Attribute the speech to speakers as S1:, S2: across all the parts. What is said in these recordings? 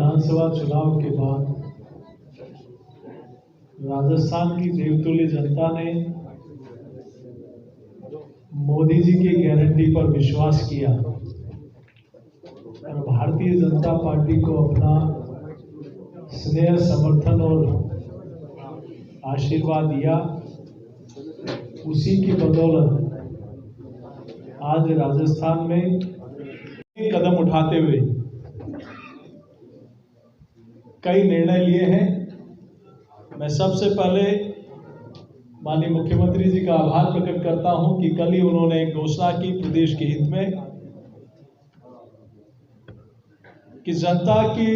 S1: विधानसभा चुनाव के बाद राजस्थान की देवतुल्य जनता ने मोदी जी की गारंटी पर विश्वास किया और भारतीय जनता पार्टी को अपना स्नेह, समर्थन और आशीर्वाद दिया। उसी की बदौलत आज राजस्थान में एक कदम उठाते हुए कई निर्णय लिए हैं। मैं सबसे पहले माननीय मुख्यमंत्री जी का आभार प्रकट करता हूं कि कल ही उन्होंने एक घोषणा की प्रदेश के हित में कि जनता की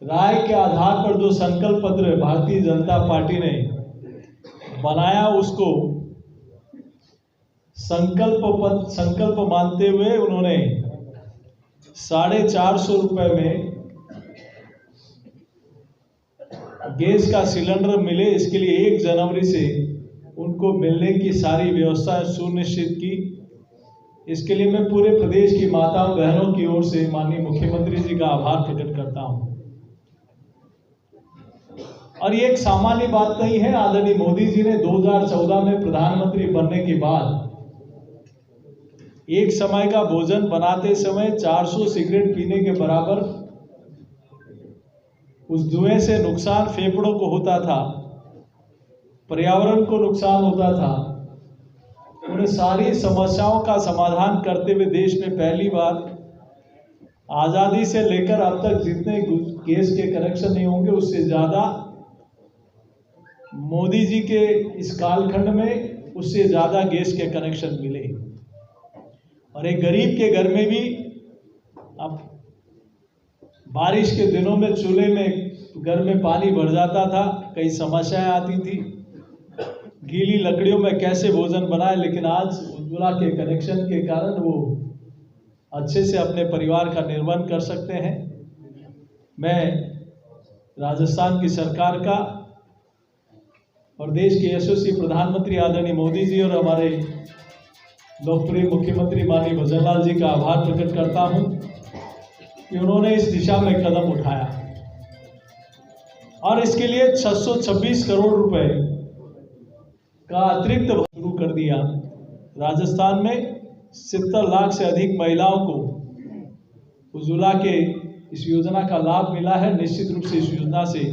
S1: राय के आधार पर जो संकल्प पत्र भारतीय जनता पार्टी ने बनाया उसको संकल्प मानते हुए उन्होंने 450 रुपए में गैस का सिलेंडर मिले, इसके लिए 1 जनवरी से उनको मिलने की सारी व्यवस्था सुनिश्चित की। इसके लिए मैं पूरे प्रदेश की माताओं बहनों की ओर से माननीय मुख्यमंत्री जी का आभार प्रकट करता हूं। और ये एक सामान्य बात नहीं है। आदरणीय मोदी जी ने 2014 में प्रधानमंत्री बनने के बाद एक समय का भोजन बनाते समय 400 सिगरेट पीने के बराबर उस धुएं से नुकसान फेफड़ों को होता था, पर्यावरण को नुकसान होता था। उन सारी समस्याओं का समाधान करते हुए देश में पहली बार आज़ादी से लेकर अब तक जितने गैस के कनेक्शन नहीं होंगे उससे ज़्यादा मोदी जी के इस कालखंड में उससे ज़्यादा गैस के कनेक्शन मिले। और एक गरीब के घर में भी अब बारिश के दिनों में चूल्हे में घर में पानी भर जाता था, कई समस्याएं आती थी, गीली लकड़ियों में कैसे भोजन बनाए। लेकिन आज उज्ज्वला के कनेक्शन के कारण वो अच्छे से अपने परिवार का निर्वहन कर सकते हैं। मैं राजस्थान की सरकार का और देश के यशस्वी प्रधानमंत्री आदरणीय मोदी जी और हमारे लोकप्रिय मुख्यमंत्री माननीय भजनलाल जी का आभार प्रकट करता हूं कि उन्होंने इस दिशा में कदम उठाया और इसके लिए 626 करोड़ रुपए का अतिरिक्त शुरू कर दिया। राजस्थान में 70 लाख से अधिक महिलाओं को उज्ज्वला के इस योजना का लाभ मिला है। निश्चित रूप से इस योजना से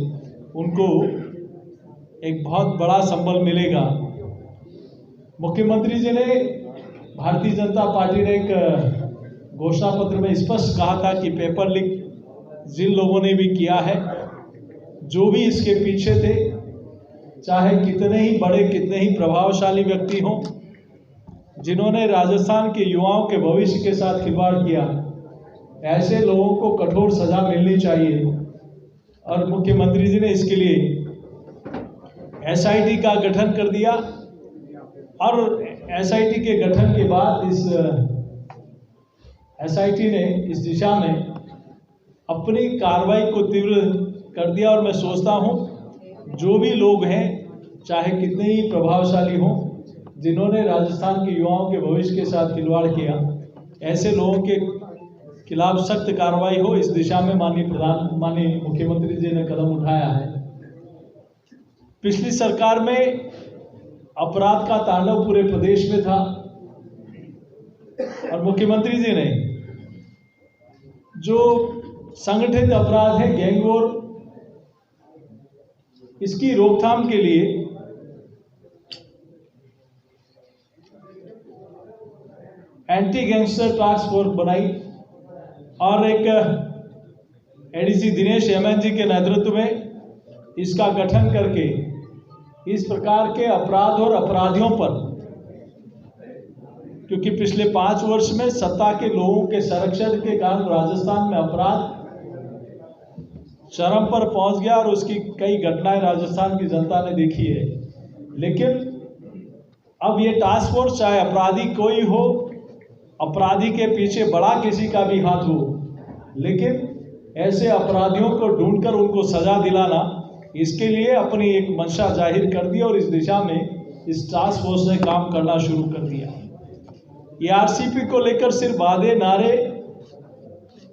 S1: उनको एक बहुत बड़ा संबल मिलेगा। मुख्यमंत्री जी ने, भारतीय जनता पार्टी ने एक घोषणा पत्र में स्पष्ट कहा था कि पेपर लीक जिन लोगों ने भी किया है, जो भी इसके पीछे थे, चाहे कितने ही बड़े कितने ही प्रभावशाली व्यक्ति हों, जिन्होंने राजस्थान के युवाओं के भविष्य के साथ खिलवाड़ किया, ऐसे लोगों को कठोर सजा मिलनी चाहिए। और मुख्यमंत्री जी ने इसके लिए SIT का गठन कर दिया और SIT के गठन के बाद इस SIT ने इस दिशा में अपनी कार्रवाई को तीव्र कर दिया। और मैं सोचता हूं जो भी लोग हैं, चाहे कितने ही प्रभावशाली हों, जिन्होंने राजस्थान के युवाओं के भविष्य के साथ खिलवाड़ किया, ऐसे लोगों के खिलाफ सख्त कार्रवाई हो, इस दिशा में माननीय मुख्यमंत्री जी ने कदम उठाया है। पिछली सरकार में अपराध का तांडव पूरे प्रदेश में था और मुख्यमंत्री जी ने जो संगठित अपराध है, गैंग वॉर, इसकी रोकथाम के लिए एंटी गैंगस्टर टास्क फोर्स बनाई और एक ADG दिनेश MN जी के नेतृत्व में इसका गठन करके इस प्रकार के अपराध और अपराधियों पर, क्योंकि पिछले 5 वर्ष में सत्ता के लोगों के संरक्षण के कारण राजस्थान में अपराध चरम पर पहुंच गया और उसकी कई घटनाएं राजस्थान की जनता ने देखी है। लेकिन अब ये टास्क फोर्स, चाहे अपराधी कोई हो, अपराधी के पीछे बड़ा किसी का भी हाथ हो, लेकिन ऐसे अपराधियों को ढूंढकर उनको सजा दिलाना, इसके लिए अपनी एक मंशा जाहिर कर दी और इस दिशा में इस टास्क फोर्स ने काम करना शुरू कर दिया। ये RCP को लेकर सिर्फ वादे नारे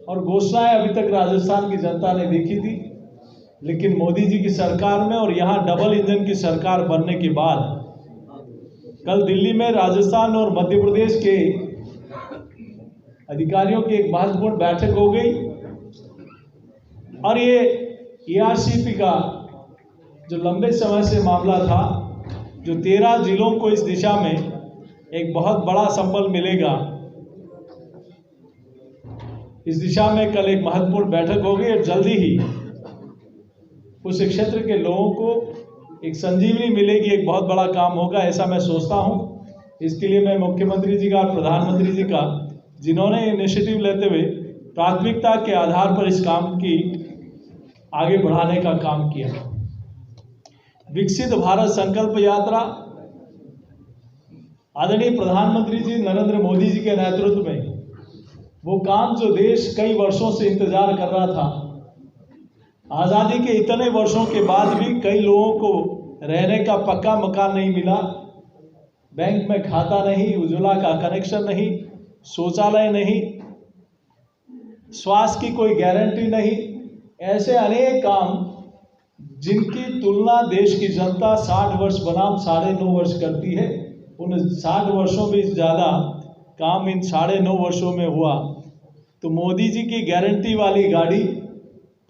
S1: और घोषणाएं अभी तक राजस्थान की जनता ने देखी थी, लेकिन मोदी जी की सरकार में और यहाँ डबल इंजन की सरकार बनने के बाद कल दिल्ली में राजस्थान और मध्य प्रदेश के अधिकारियों की एक महत्वपूर्ण बैठक हो गई और ये ERCP का जो लंबे समय से मामला था, जो 13 जिलों को इस दिशा में एक बहुत बड़ा संबल मिलेगा, इस दिशा में कल एक महत्वपूर्ण बैठक हो गई और जल्दी ही उस क्षेत्र के लोगों को एक संजीवनी मिलेगी, एक बहुत बड़ा काम होगा, ऐसा मैं सोचता हूं। इसके लिए मैं मुख्यमंत्री जी का और प्रधानमंत्री जी का, जिन्होंने इनिशिएटिव लेते हुए प्राथमिकता के आधार पर इस काम की आगे बढ़ाने का काम किया। विकसित भारत संकल्प यात्रा आदरणीय प्रधानमंत्री जी नरेंद्र मोदी जी के नेतृत्व में वो काम जो देश कई वर्षों से इंतजार कर रहा था, आज़ादी के इतने वर्षों के बाद भी कई लोगों को रहने का पक्का मकान नहीं मिला, बैंक में खाता नहीं, उज्ज्वला का कनेक्शन नहीं, शौचालय नहीं, स्वास्थ्य की कोई गारंटी नहीं, ऐसे अनेक काम जिनकी तुलना देश की जनता 60 वर्ष बनाम 9.5 वर्ष करती है, उन 60 वर्षों में ज़्यादा काम इन 9.5 वर्षों में हुआ। तो मोदी जी की गारंटी वाली गाड़ी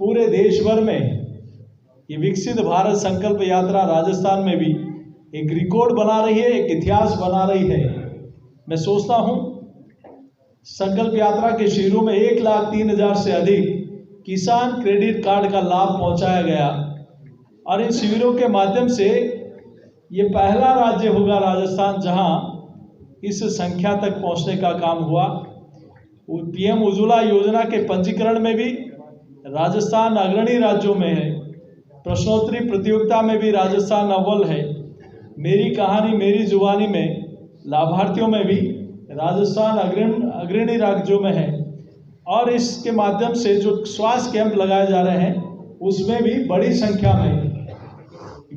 S1: पूरे देश भर में ये विकसित भारत संकल्प यात्रा राजस्थान में भी एक रिकॉर्ड बना रही है, एक इतिहास बना रही है। मैं सोचता हूँ संकल्प यात्रा के शिविरों में 1,03,000 से अधिक किसान क्रेडिट कार्ड का लाभ पहुंचाया गया और इन शिविरों के माध्यम से ये पहला राज्य होगा राजस्थान जहां इस संख्या तक पहुंचने का काम हुआ। PM उज्ज्वला योजना के पंजीकरण में भी राजस्थान अग्रणी राज्यों में है, प्रश्नोत्तरी प्रतियोगिता में भी राजस्थान अव्वल है, मेरी कहानी मेरी जुबानी में लाभार्थियों में भी राजस्थान अग्रणी राज्यों में है और इसके माध्यम से जो स्वास्थ्य कैंप लगाए जा रहे हैं उसमें भी बड़ी संख्या में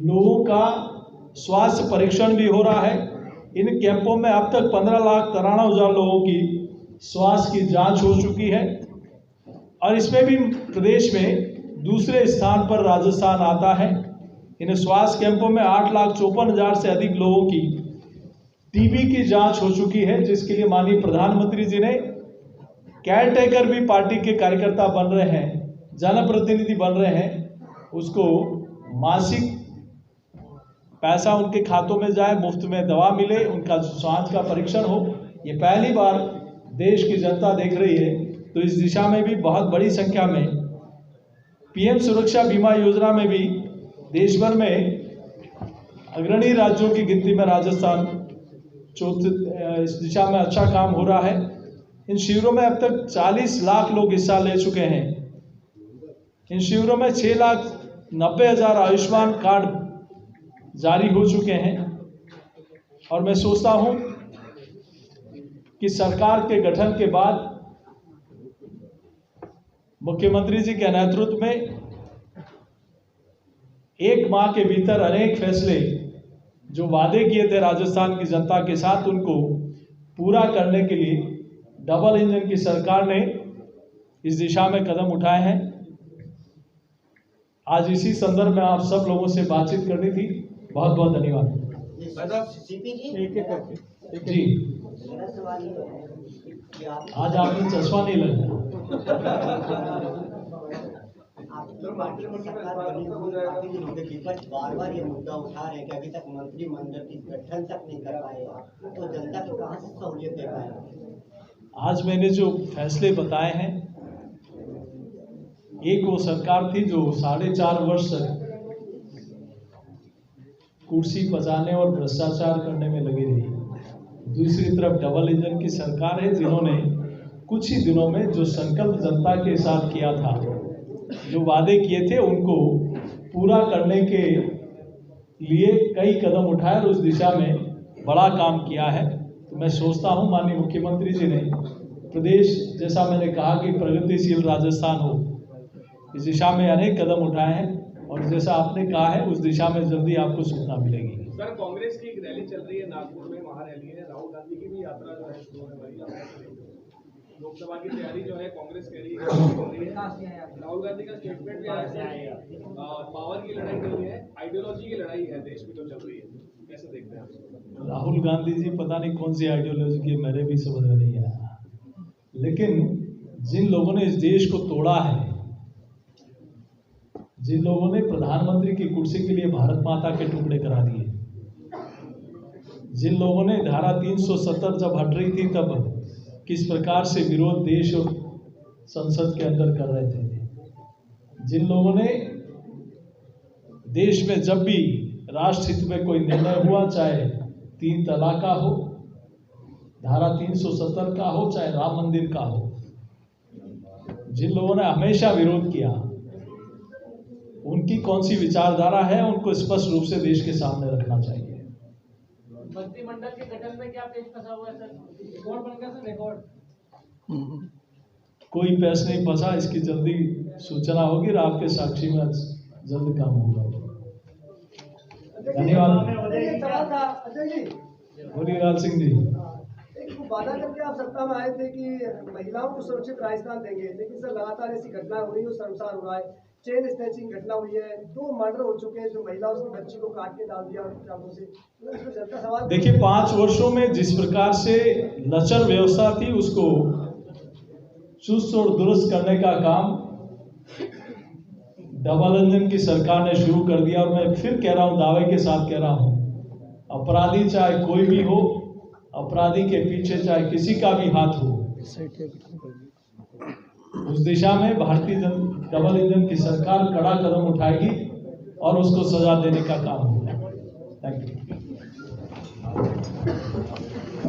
S1: लोगों का स्वास्थ्य परीक्षण भी हो रहा है। इन कैंपों में अब तक 15,93,000 लोगों की स्वास्थ्य की जांच हो चुकी है और इसमें भी प्रदेश में दूसरे स्थान पर राजस्थान आता है। इन स्वास्थ्य कैंपों में 8,54,000 से अधिक लोगों की TB की जांच हो चुकी है, जिसके लिए माननीय प्रधानमंत्री जी ने केयर टेकर भी पार्टी के कार्यकर्ता बन रहे हैं, जनप्रतिनिधि बन रहे हैं, उसको मासिक पैसा उनके खातों में जाए, मुफ्त में दवा मिले, उनका स्वास्थ्य का परीक्षण हो। ये पहली बार देश की जनता देख रही है। तो इस दिशा में भी बहुत बड़ी संख्या में PM सुरक्षा बीमा योजना में भी देश भर में अग्रणी राज्यों की गिनती में राजस्थान चौथे, इस दिशा में अच्छा काम हो रहा है। इन शिविरों में अब तक 40 लाख लोग हिस्सा ले चुके हैं। इन शिविरों में 6,90,000 आयुष्मान कार्ड जारी हो चुके हैं और मैं सोचता हूं कि सरकार के गठन के बाद मुख्यमंत्री जी के नेतृत्व में 1 माह के भीतर अनेक फैसले जो वादे किए थे राजस्थान की जनता के साथ, उनको पूरा करने के लिए डबल इंजन की सरकार ने इस दिशा में कदम उठाए हैं। आज इसी संदर्भ में आप सब लोगों से बातचीत करनी थी। बहुत बहुत धन्यवाद जी। आज आपने चश्मा नहीं लगाया।
S2: बार-बार ये मुद्दा उठा रहे हैं कि अभी तक मंत्रिमंडल की गठन तक नहीं कर पाए, तो जनता को कहां से सहूलियत दे पाए?
S1: आज मैंने जो फैसले बताए हैं, एक वो सरकार थी जो 4.5 वर्ष तक कुर्सी बचाने और भ्रष्टाचार करने में लगी रही। दूसरी तरफ डबल इंजन की सरकार है जिन्होंने कुछ ही दिनों में जो संकल्प जनता के साथ किया था, जो वादे किए थे, उनको पूरा करने के लिए कई कदम उठाए और उस दिशा में बड़ा काम किया है। तो मैं सोचता हूं माननीय मुख्यमंत्री जी ने प्रदेश, जैसा मैंने कहा कि प्रगतिशील राजस्थान हो, इस दिशा में अनेक कदम उठाए हैं और जैसा आपने कहा है उस दिशा में जल्दी आपको सूचना मिलेगी।
S3: सर, कांग्रेस की एक रैली चल रही है नागपुर में, महारैली है, राहुल गांधी की भी यात्रा जो है शुरू होने वाली है। लोकसभा की तैयारी जो है कांग्रेस कह रही है, राहुल गांधी का स्टेटमेंट क्या है? पावर की लड़ाई नहीं है, आइडियोलॉजी की लड़ाई है देश में जो चल रही है, कैसे देखते हैं आप?
S1: राहुल गांधी जी पता नहीं कौन सी आइडियोलॉजी की, मेरे भी समझ में नहीं आया। लेकिन जिन लोगों ने इस देश को तोड़ा है, जिन लोगों ने प्रधानमंत्री की कुर्सी के लिए भारत माता के टुकड़े करा दिए, जिन लोगों ने धारा 370 जब हट रही थी तब किस प्रकार से विरोध देश और संसद के अंदर कर रहे थे, जिन लोगों ने देश में जब भी राष्ट्र हित में कोई निर्णय हुआ, चाहे 3 तलाक का हो, धारा 370 का हो, चाहे राम मंदिर का हो, जिन लोगों ने हमेशा विरोध किया, उनकी कौन सी विचारधारा है, उनको स्पष्ट रूप से देश के सामने रखना चाहिए।
S4: मंत्रिमंडल के गठन में क्या पेच फंसा हुआ है सर? रिकॉर्ड बन गया सर, रिकॉर्ड।
S1: कोई पेच नहीं फंसा, इसकी जल्दी सूचना होगी और आपके साक्षी में जल्द काम होगा। धन्यवाद।
S5: अजय जी,
S1: बोलिए लाल सिंह जी।
S5: एक वादा करके आप सत्ता में आए थे कि महिलाओं को सुरक्षित राजस्थान देंगे, लेकिन सर लगातार ऐसी घटनाएं हो रही है, शर्मसार हो रहा है। चेन स्नैचिंग घटना हुई है, 2 मर्डर हो चुके हैं, जो महिला उसकी बच्ची को काट के डाल दिया उनकी चाकू से। तो इसमें जनता सवाल,
S1: देखिए 5 वर्षों में जिस प्रकार से लचर व्यवस्था थी, उसको चुस्त और दुरुस्त करने का काम डबल इंजन की सरकार ने शुरू कर दिया। और मैं फिर कह रहा हूं, दावे के साथ कह रहा हूं, अपराधी चाहे कोई भी हो, अपराधी के पीछे चाहे किसी का भी हाथ हो, उस दिशा में भारतीय डबल इंजन की सरकार कड़ा कदम उठाएगी और उसको सजा देने का काम होगा। Thank you.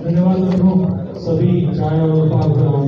S6: धन्यवाद सभी चाय और